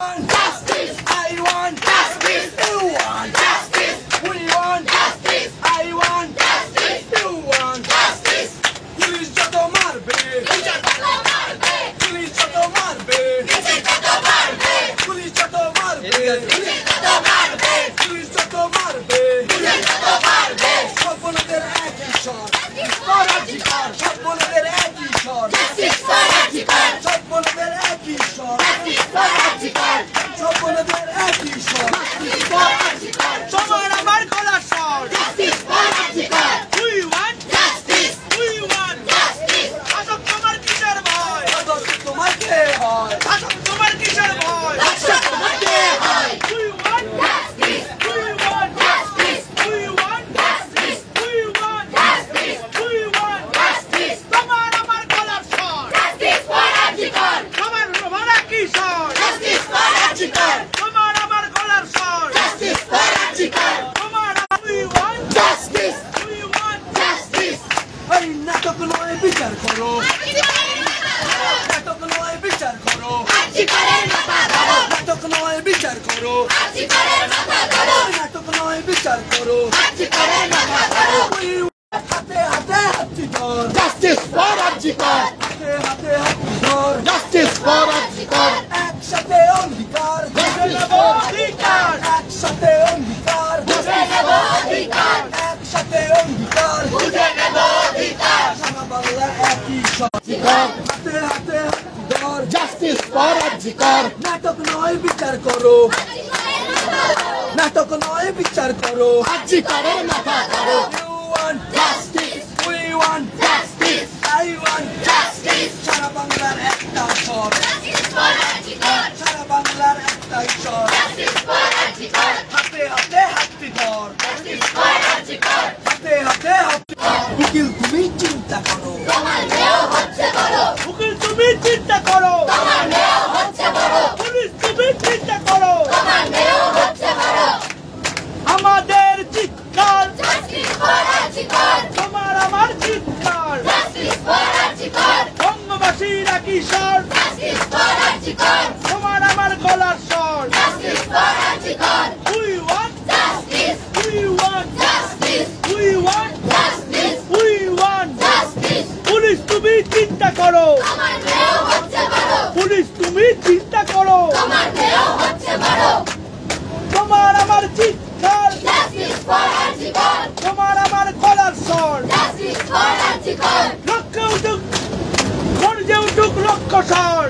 Justice! I want justice! You want justice! We want justice! I want justice! You want justice! Police যত মারবে police যত মারবে police যত মারবে police যত মারবে পুলিশ যত মারবে সব বলদের একই স্বর পরাজিকার সব বলদের একই স্বর সব বলদের একই স্বর সব বলদের একই স্বর তোমার আমার গলার স্বর We want justice! We want justice! আসক তোমার কিসের ভয় আদর্শ তোমার কে হয় আসক তোমার কিসের ভয় আসক তোমার কে হয় We want justice! We want justice! We want justice! We want justice! We want justice! তোমার আমার গলার স্বর Justice for Arjikar! তোমার রোমারা কিশোর Justice for Arjikar! তোমার আমার গলার স্বর Justice for Arjikar! তোমার We want justice! We want justice! এই নাটক নয় বিচার করো নাটক নয় বিচার করো Arjikarের মাথা ধরো নাটক নয় বিচার করো Arjikarের মাথা ধরো নাটক নয় বিচার করো Arjikarের মাথা ধরো হাতে হাতে হাতি ধর Justice for Arjikar! হাতে হাতে হাতি ধর Justice for Arjikar! একসাথে অঙ্গীকার বুঝে নেব অধিকার একসাথে অঙ্গীকার বুঝে নেব অধিকার একসাথে অঙ্গীকার বুঝে নেব অধিকার সারা বাংলার একই স্বর হাতে হাতে হাতি ধর Justice for Arjikar! নাটক নয় বিচার করো নাটক নয় বিচার করো Arjikarের মাথা ধরো You want justice! We want justice! I want justice! সারা বাংলার একটা স্বর সারা বাংলার একটাই স্বর হাতে হাতে হাতি ধর হাতে হাতে হাতি উকিল তুমি চিন্তা করো উকিল তুমি চিন্তা করো পুলিশ তুমি চিন্তা করো আমাদের চিৎকার তোমার আমার চিৎকার বঙ্গবাসীরা কিশোর তোমার আমার গলার স্বর We want justice! We want justice! We want justice! We want justice! Police তুমি চিন্তা করো পুলিশ তুমি চিন্তা করো তোমার আমার চিৎকার তোমার আমার গলার স্বর লক্ষ্য উঠুক গর্জে উঠুক লক্ষ্য স্বর